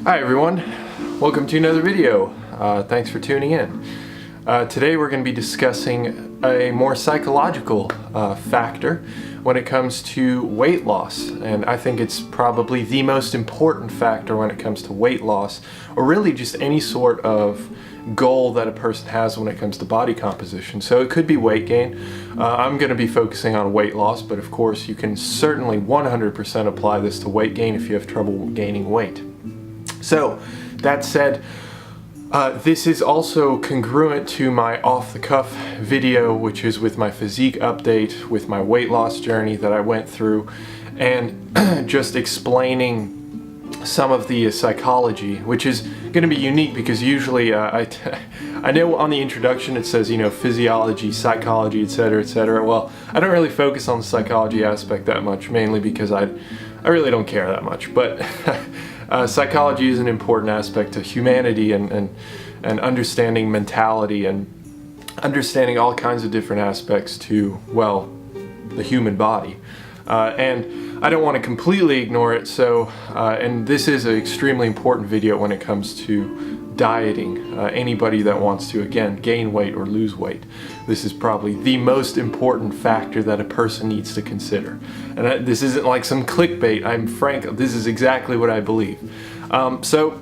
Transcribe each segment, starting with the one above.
Hi everyone, welcome to another video. Thanks for tuning in. Today we're going to be discussing a more psychological factor when it comes to weight loss, and I think it's probably the most important factor when it comes to weight loss, or really just any sort of goal that a person has when it comes to body composition. So it could be weight gain. I'm going to be focusing on weight loss, but of course you can certainly 100% apply this to weight gain if you have trouble gaining weight. So, that said, this is also congruent to my off-the-cuff video, which is with my physique update, with my weight loss journey that I went through, and just explaining some of the psychology, which is going to be unique because usually I know on the introduction it says, physiology, psychology, etc., etc. Well, I don't really focus on the psychology aspect that much, mainly because I really don't care that much, but psychology is an important aspect to humanity and understanding mentality and understanding all kinds of different aspects to, well, the human body. And I don't want to completely ignore it, so, and this is an extremely important video when it comes to dieting. Anybody that wants to, again, gain weight or lose weight, this is probably the most important factor that a person needs to consider. And this isn't like some clickbait, I'm frank, this is exactly what I believe. So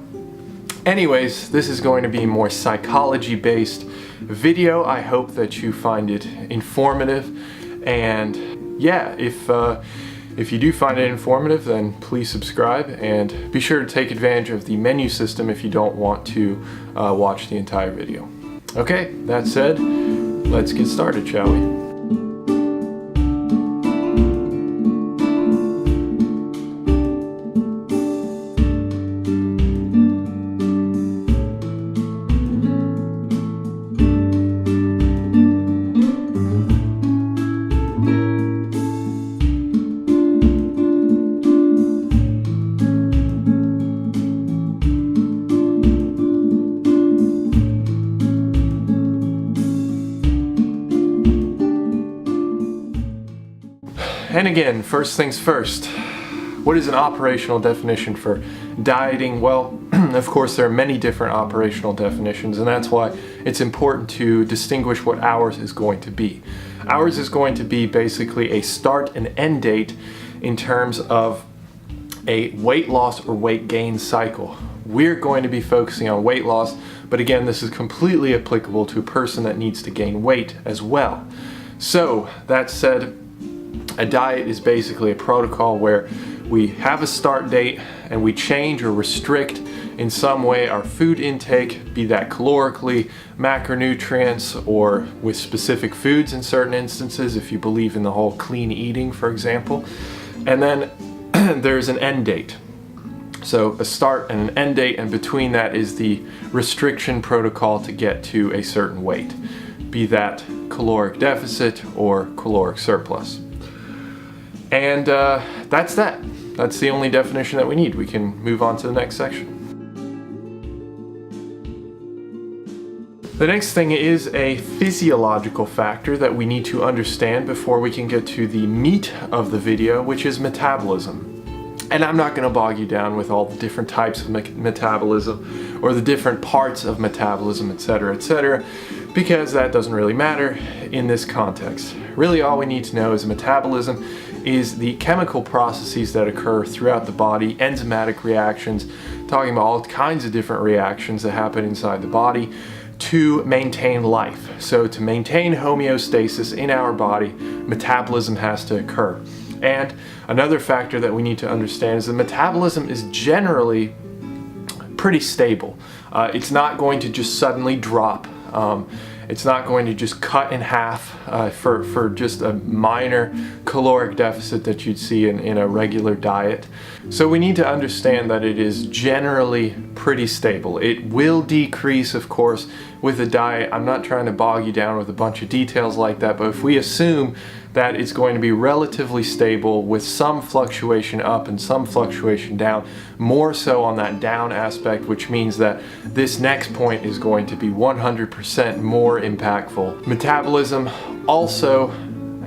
anyways, this is going to be a more psychology-based video. I hope that you find it informative, and yeah, if you do find it informative, then please subscribe and be sure to take advantage of the menu system if you don't want to watch the entire video. Okay, that said, let's get started, shall we? And again, first things first, what is an operational definition for dieting? Well, of course there are many different operational definitions, and that's why it's important to distinguish what ours is going to be. Ours is going to be basically a start and end date in terms of a weight loss or weight gain cycle. We're going to be focusing on weight loss, but again, this is completely applicable to a person that needs to gain weight as well. So, that said, a diet is basically a protocol where we have a start date and we change or restrict in some way our food intake, be that calorically, macronutrients, or with specific foods in certain instances, if you believe in the whole clean eating, for example. And then there's an end date. So a start and an end date, and between that is the restriction protocol to get to a certain weight, be that caloric deficit or caloric surplus. And that's that. That's the only definition that we need. We can move on to the next section. The next thing is a physiological factor that we need to understand before we can get to the meat of the video, which is metabolism. And I'm not going to bog you down with all the different types of metabolism or the different parts of metabolism, etc., because that doesn't really matter in this context. Really all we need to know is metabolism is the chemical processes that occur throughout the body, enzymatic reactions, talking about all kinds of different reactions that happen inside the body to maintain life. So to maintain homeostasis in our body, metabolism has to occur. And another factor that we need to understand is that metabolism is generally pretty stable. It's not going to just suddenly drop. It's not going to just cut in half for just a minor caloric deficit that you'd see in a regular diet. So we need to understand that it is generally pretty stable. It will decrease, of course, with the diet. I'm not trying to bog you down with a bunch of details like that, but if we assume that it's going to be relatively stable with some fluctuation up and some fluctuation down, more so on that down aspect, which means that this next point is going to be 100% more impactful. Metabolism also,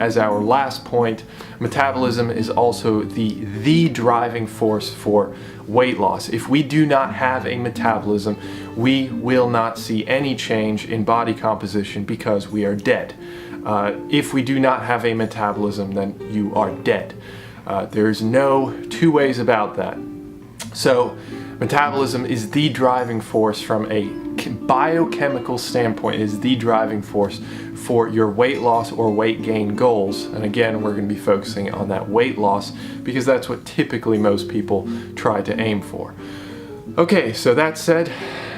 as our last point, metabolism is also the driving force for weight loss. If we do not have a metabolism, we will not see any change in body composition because we are dead. If we do not have a metabolism, then you are dead. There's no two ways about that. So metabolism is the driving force from a biochemical standpoint, is the driving force for your weight loss or weight gain goals. And again, we're going to be focusing on that weight loss because that's what typically most people try to aim for. Okay, so that said,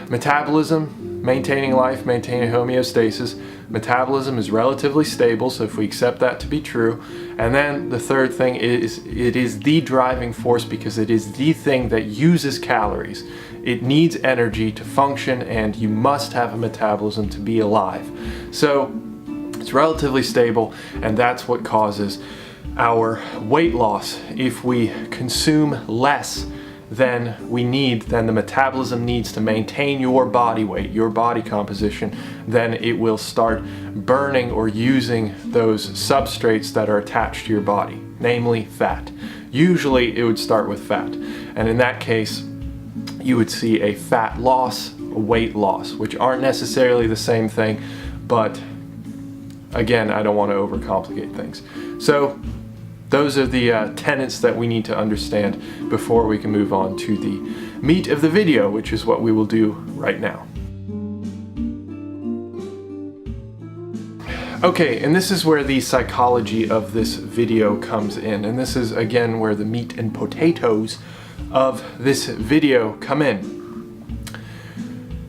metabolism, maintaining life, maintaining homeostasis. Metabolism is relatively stable, so if we accept that to be true. And then the third thing is it is the driving force because it is the thing that uses calories. It needs energy to function, and you must have a metabolism to be alive. So it's relatively stable, and that's what causes our weight loss. If we consume less than we need, then the metabolism needs to maintain your body weight, your body composition, then it will start burning or using those substrates that are attached to your body, namely fat. Usually it would start with fat, and in that case you would see a fat loss, a weight loss, which aren't necessarily the same thing, but again, I don't want to overcomplicate things. So those are the tenets that we need to understand before we can move on to the meat of the video, which is what we will do right now. Okay, and this is where the psychology of this video comes in, and this is again where the meat and potatoes of this video come in.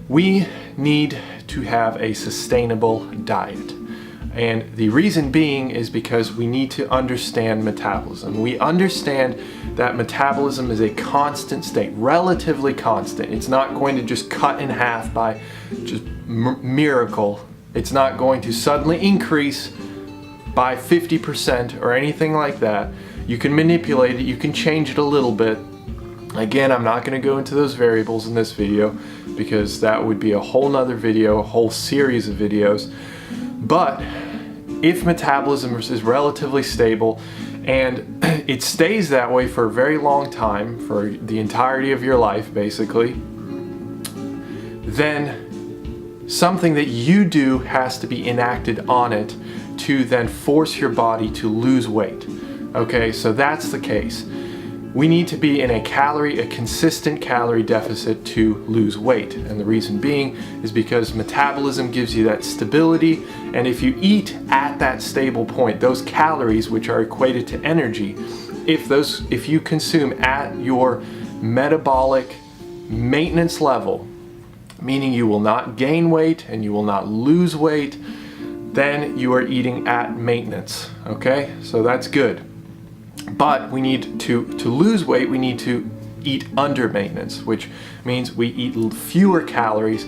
We need to have a sustainable diet. And the reason being is because we need to understand metabolism. We understand that metabolism is a constant state, relatively constant. It's not going to just cut in half by just miracle. It's not going to suddenly increase by 50% or anything like that. You can manipulate it, you can change it a little bit. Again, I'm not going to go into those variables in this video because that would be a whole nother video, a whole series of videos. But if metabolism is relatively stable and it stays that way for a very long time, for the entirety of your life basically, then something that you do has to be enacted on it to then force your body to lose weight. Okay, so that's the case. We need to be in a consistent calorie deficit to lose weight. And the reason being is because metabolism gives you that stability. And if you eat at that stable point, those calories, which are equated to energy, if you consume at your metabolic maintenance level, meaning you will not gain weight and you will not lose weight, then you are eating at maintenance. Okay, so that's good. But we need to lose weight, we need to eat under maintenance, which means we eat fewer calories,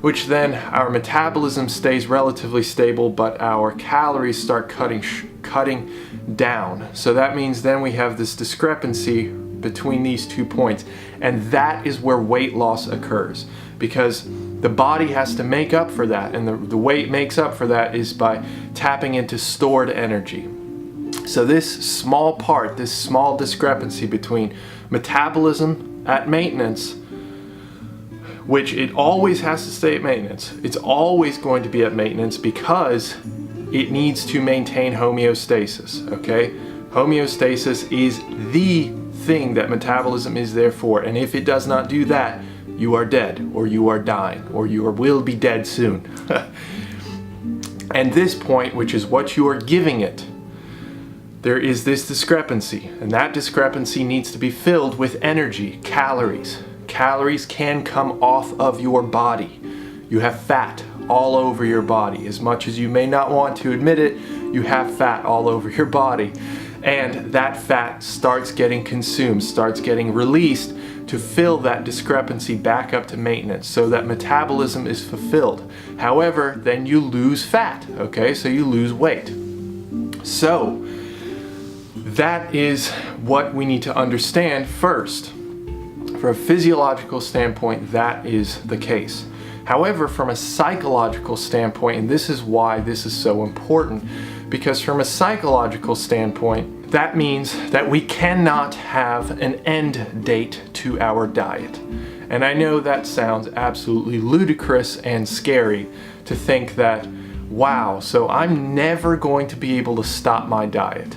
which then our metabolism stays relatively stable, but our calories start cutting down. So that means then we have this discrepancy between these 2 points, and that is where weight loss occurs, because the body has to make up for that, and the way it makes up for that is by tapping into stored energy. So this small part, this small discrepancy between metabolism at maintenance, which it always has to stay at maintenance, it's always going to be at maintenance because it needs to maintain homeostasis, okay? Homeostasis is the thing that metabolism is there for, and if it does not do that, you are dead, or you are dying, or you will be dead soon. And this point, which is what you are giving it, there is this discrepancy, and that discrepancy needs to be filled with energy, calories. Calories can come off of your body. You have fat all over your body. As much as you may not want to admit it, you have fat all over your body. And that fat starts getting consumed, starts getting released to fill that discrepancy back up to maintenance so that metabolism is fulfilled. However, then you lose fat, okay? So you lose weight. So that is what we need to understand first. From a physiological standpoint, that is the case. However, from a psychological standpoint, and this is why this is so important, because from a psychological standpoint, that means that we cannot have an end date to our diet. And I know that sounds absolutely ludicrous and scary to think that, wow, so I'm never going to be able to stop my diet.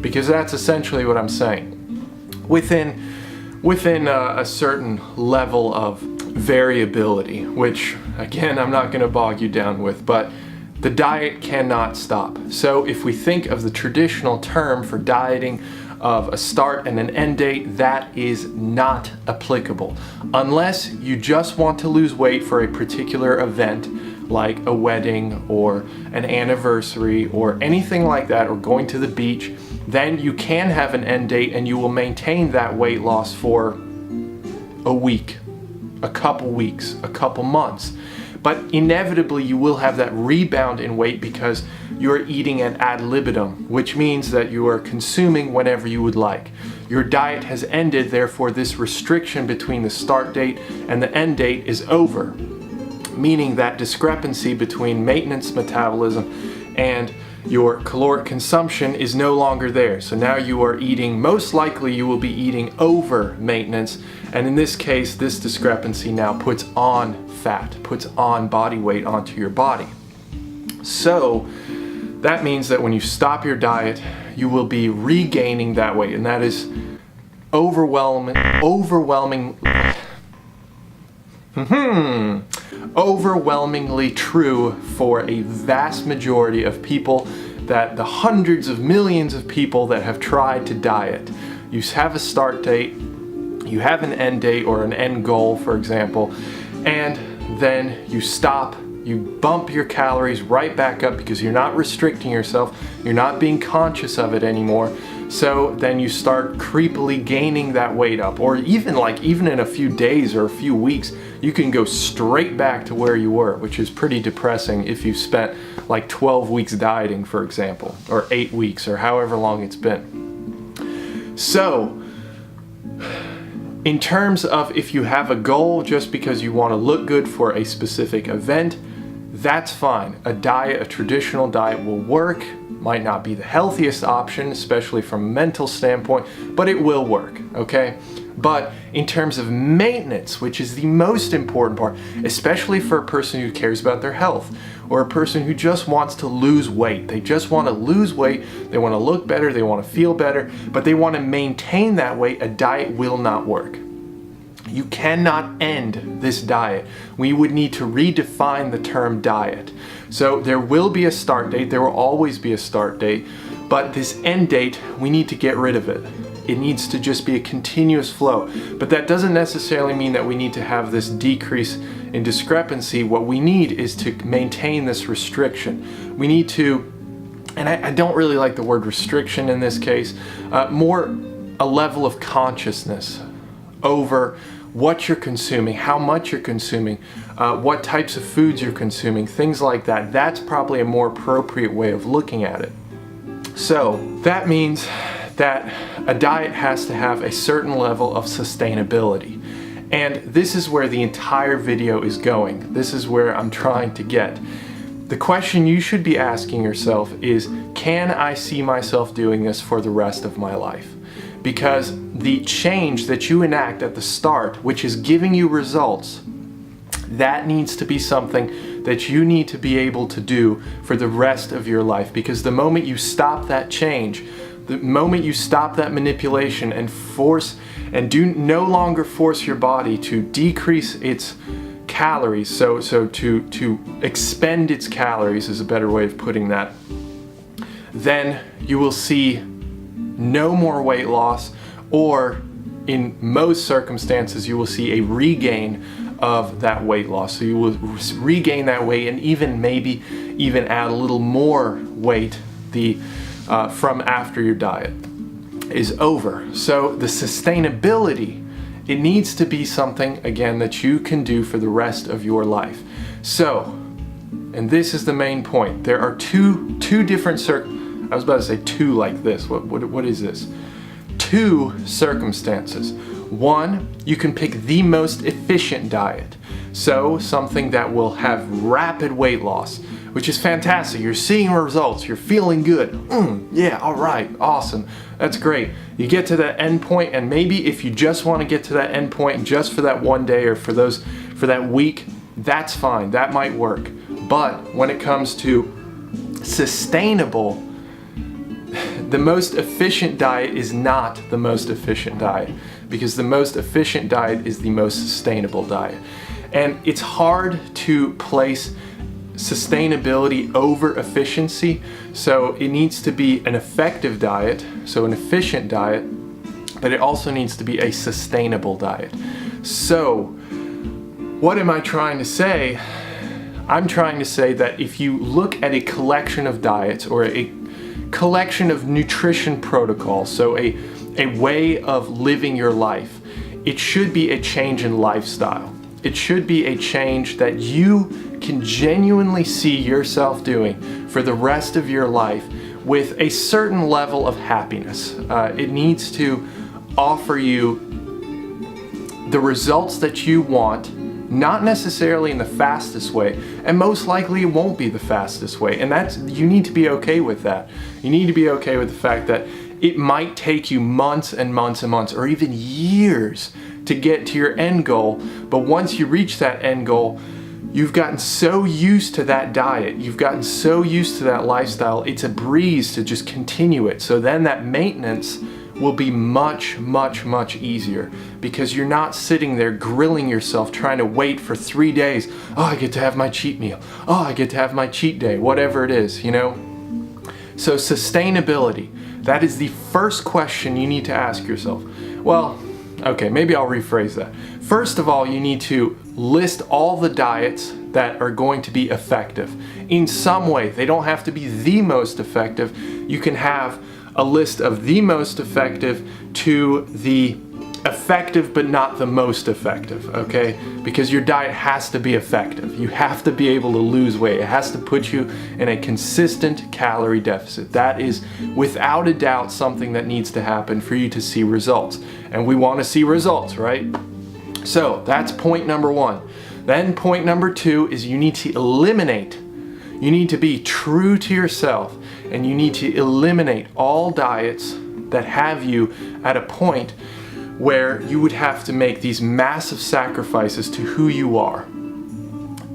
Because that's essentially what I'm saying. Within a certain level of variability, which again, I'm not going to bog you down with, but the diet cannot stop. So if we think of the traditional term for dieting of a start and an end date, that is not applicable. Unless you just want to lose weight for a particular event, like a wedding or an anniversary or anything like that, or going to the beach, then you can have an end date and you will maintain that weight loss for a week, a couple weeks, a couple months. But inevitably you will have that rebound in weight because you're eating at ad libitum, which means that you are consuming whenever you would like. Your diet has ended, therefore this restriction between the start date and the end date is over, meaning that discrepancy between maintenance metabolism and your caloric consumption is no longer there. So now you are eating, most likely you will be eating over maintenance, and in this case this discrepancy now puts on fat, puts on body weight onto your body. So that means that when you stop your diet, you will be regaining that weight, and that is overwhelmingly true for a vast majority of people, that the hundreds of millions of people that have tried to diet. You have a start date, you have an end date or an end goal, for example, and then you stop, you bump your calories right back up because you're not restricting yourself, you're not being conscious of it anymore. So then you start creepily gaining that weight up, or even in a few days or a few weeks, you can go straight back to where you were, which is pretty depressing if you spent like 12 weeks dieting, for example, or 8 weeks, or however long it's been. So in terms of if you have a goal just because you want to look good for a specific event, that's fine. A diet, a traditional diet will work. Might not be the healthiest option, especially from a mental standpoint, but it will work, okay? But in terms of maintenance, which is the most important part, especially for a person who cares about their health, or a person who just wants to lose weight. They just want to lose weight, they want to look better, they want to feel better, but they want to maintain that weight. A diet will not work. You cannot end this diet. We would need to redefine the term diet. So there will be a start date, there will always be a start date, but this end date, we need to get rid of it. It needs to just be a continuous flow. But that doesn't necessarily mean that we need to have this decrease in discrepancy. What we need is to maintain this restriction. We need to, and I don't really like the word restriction in this case, more a level of consciousness over what you're consuming, how much you're consuming, what types of foods you're consuming, things like that. That's probably a more appropriate way of looking at it. So that means that a diet has to have a certain level of sustainability. And this is where the entire video is going. This is where I'm trying to get. The question you should be asking yourself is, can I see myself doing this for the rest of my life? Because the change that you enact at the start, which is giving you results, that needs to be something that you need to be able to do for the rest of your life. Because the moment you stop that change, the moment you stop that manipulation and do no longer force your body to decrease its calories, so to expend its calories is a better way of putting that, then you will see no more weight loss, or in most circumstances you will see a regain of that weight loss. So you will regain that weight and maybe even add a little more weight from after your diet is over. So the sustainability, it needs to be something, again, that you can do for the rest of your life. So, and this is the main point, there are two different I was about to say two like this. What is this? Two circumstances. One, you can pick the most efficient diet. So something that will have rapid weight loss, which is fantastic. You're seeing results, you're feeling good. Yeah, all right, awesome. That's great. You get to that end point, and maybe if you just want to get to that end point just for that one day or for that week, that's fine. That might work. But when it comes to sustainable, the most efficient diet is not the most efficient diet, because the most efficient diet is the most sustainable diet. And it's hard to place sustainability over efficiency, so it needs to be an effective diet, so an efficient diet, but it also needs to be a sustainable diet. So what am I trying to say? I'm trying to say that if you look at a collection of diets or a collection of nutrition protocols, so a way of living your life, it should be a change in lifestyle. It should be a change that you can genuinely see yourself doing for the rest of your life with a certain level of happiness. It needs to offer you the results that you want, not necessarily in the fastest way, and most likely it won't be the fastest way, and you need to be okay with that. You need to be okay with the fact that it might take you months and months and months, or even years, to get to your end goal, but once you reach that end goal, you've gotten so used to that diet, you've gotten so used to that lifestyle, it's a breeze to just continue it. So then that maintenance will be much, much, much easier, because you're not sitting there grilling yourself trying to wait for 3 days. Oh, I get to have my cheat meal. Oh, I get to have my cheat day, whatever it is, you know? So sustainability, that is the first question you need to ask yourself. Well, okay, maybe I'll rephrase that. First of all, you need to list all the diets that are going to be effective in some way. They don't have to be the most effective. You can have a list of the most effective to the effective but not the most effective, okay? Because your diet has to be effective. You have to be able to lose weight. It has to put you in a consistent calorie deficit. That is without a doubt something that needs to happen for you to see results. And we want to see results, right? So that's point number one. Then point number two is you need to eliminate. You need to be true to yourself, and you need to eliminate all diets that have you at a point where you would have to make these massive sacrifices to who you are.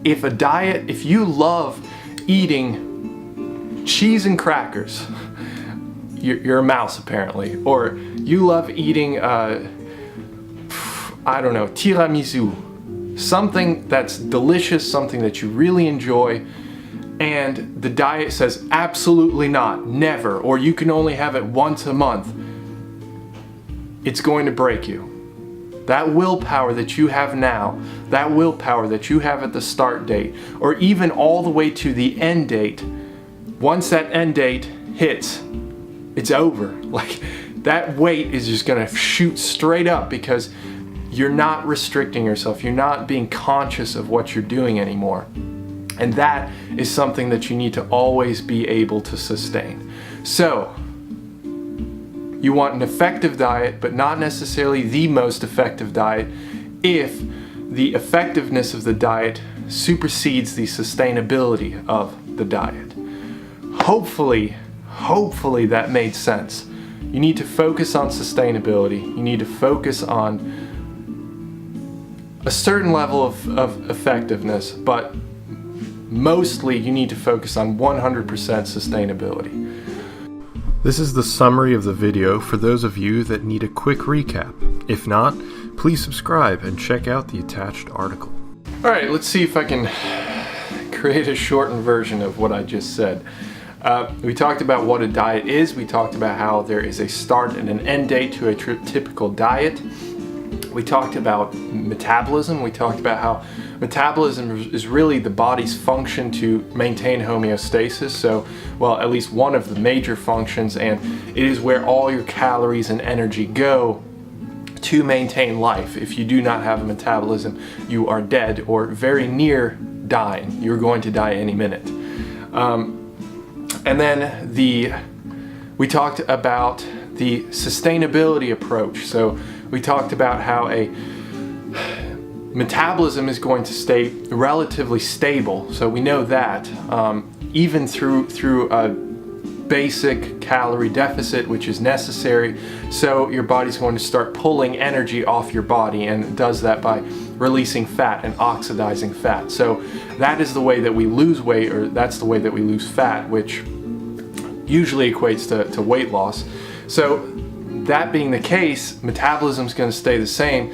If you love eating cheese and crackers, you're a mouse apparently, or you love eating, I don't know, tiramisu, something that's delicious, something that you really enjoy, and the diet says absolutely not, never, or you can only have it once a month, it's going to break you. That willpower that you have now, that willpower that you have at the start date, or even all the way to the end date, once that end date hits, it's over. Like, that weight is just gonna shoot straight up because you're not restricting yourself. You're not being conscious of what you're doing anymore. And that is something that you need to always be able to sustain. So, you want an effective diet, but not necessarily the most effective diet if the effectiveness of the diet supersedes the sustainability of the diet. Hopefully that made sense. You need to focus on sustainability. You need to focus on a certain level of effectiveness, but mostly you need to focus on 100% sustainability. This is the summary of the video for those of you that need a quick recap. If not, please subscribe and check out the attached article. Alright, let's see if I can create a shortened version of what I just said. We talked about what a diet is. We talked about how there is a start and an end date to a typical diet. We talked about metabolism. We talked about how metabolism is really the body's function to maintain homeostasis. So, well, at least one of the major functions, and it is where all your calories and energy go to maintain life. If you do not have a metabolism, you are dead or very near dying. You're going to die any minute. And then we talked about the sustainability approach. So we talked about how metabolism is going to stay relatively stable. So we know that even through a basic calorie deficit, which is necessary. So your body's going to start pulling energy off your body, and it does that by releasing fat and oxidizing fat. So that is the way that we lose weight, or that's the way that we lose fat, which usually equates to weight loss. So that being the case, metabolism is going to stay the same.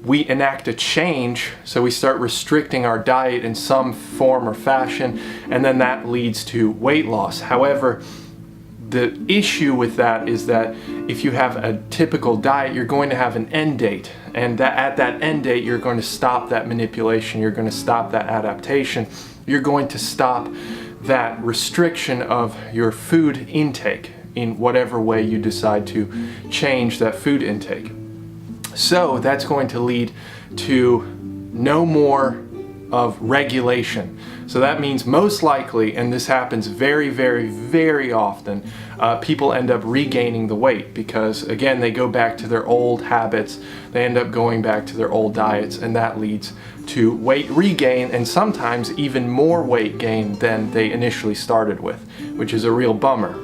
We enact a change, so we start restricting our diet in some form or fashion, and then that leads to weight loss. However, the issue with that is that if you have a typical diet, you're going to have an end date, and at that end date, you're going to stop that manipulation, you're going to stop that adaptation, you're going to stop that restriction of your food intake in whatever way you decide to change that food intake. So that's going to lead to no more of regulation. So that means most likely, and this happens very, very, very often, people end up regaining the weight because, again, they go back to their old habits, they end up going back to their old diets, and that leads to weight regain and sometimes even more weight gain than they initially started with, which is a real bummer.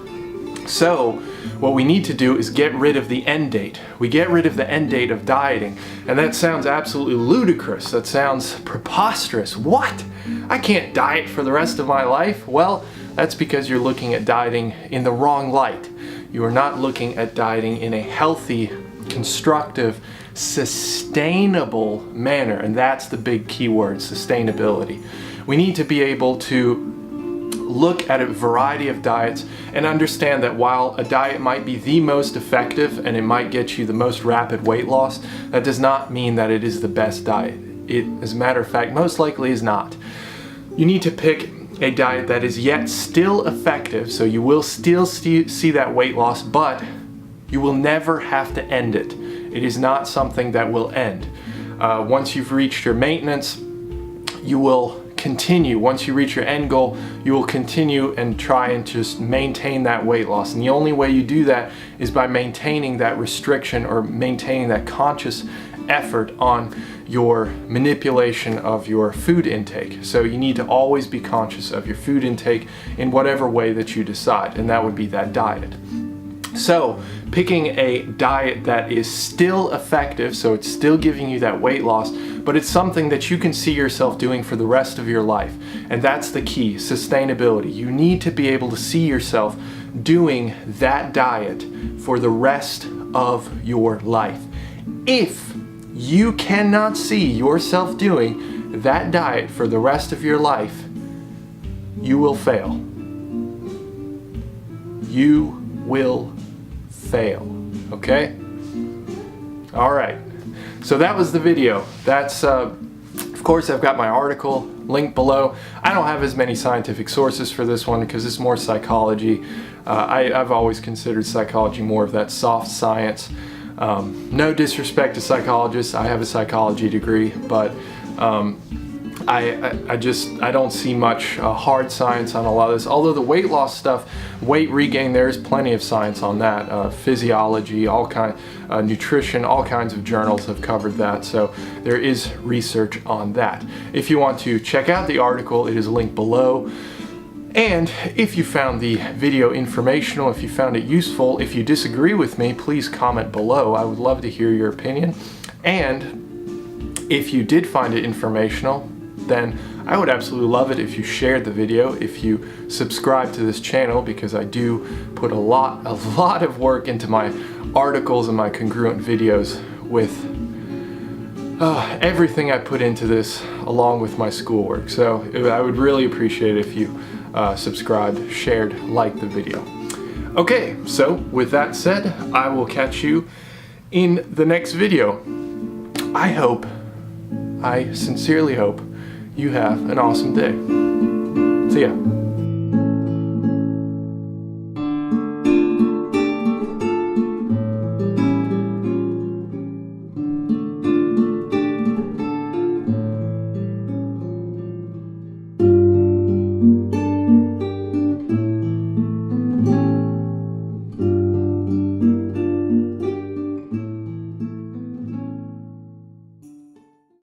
So what we need to do is get rid of the end date. We get rid of the end date of dieting, and that sounds absolutely ludicrous. That sounds preposterous. What? I can't diet for the rest of my life? Well, that's because you're looking at dieting in the wrong light. You are not looking at dieting in a healthy, constructive, sustainable manner, and that's the big key word, sustainability. We need to be able to look at a variety of diets and understand that while a diet might be the most effective and it might get you the most rapid weight loss, that does not mean that it is the best diet. It, as a matter of fact, most likely is not. You need to pick a diet that is yet still effective, so you will still see that weight loss, but you will never have to end it. It is not something that will end. Once you've reached your maintenance, you will continue. Once you reach your end goal, you will continue and try and just maintain that weight loss. And the only way you do that is by maintaining that restriction or maintaining that conscious effort on your manipulation of your food intake. So you need to always be conscious of your food intake in whatever way that you decide, and that would be that diet. So picking a diet that is still effective, so it's still giving you that weight loss, but it's something that you can see yourself doing for the rest of your life. And that's the key, sustainability. You need to be able to see yourself doing that diet for the rest of your life. If you cannot see yourself doing that diet for the rest of your life, you will fail. You will fail, okay? All right, so that was the video. That's, of course, I've got my article linked below. I don't have as many scientific sources for this one because it's more psychology. I've always considered psychology more of that soft science. No disrespect to psychologists, I have a psychology degree, but I don't see much hard science on a lot of this. Although the weight loss stuff, weight regain, there's plenty of science on that. Physiology, nutrition, all kinds of journals have covered that. So there is research on that. If you want to check out the article, it is linked below. And if you found the video informational, if you found it useful, if you disagree with me, please comment below. I would love to hear your opinion. And if you did find it informational, then I would absolutely love it if you shared the video, if you subscribe to this channel, because I do put a lot of work into my articles and my congruent videos with everything I put into this along with my schoolwork. So I would really appreciate it if you subscribed, shared, liked the video. Okay, so with that said, I will catch you in the next video. I sincerely hope you have an awesome day. See ya.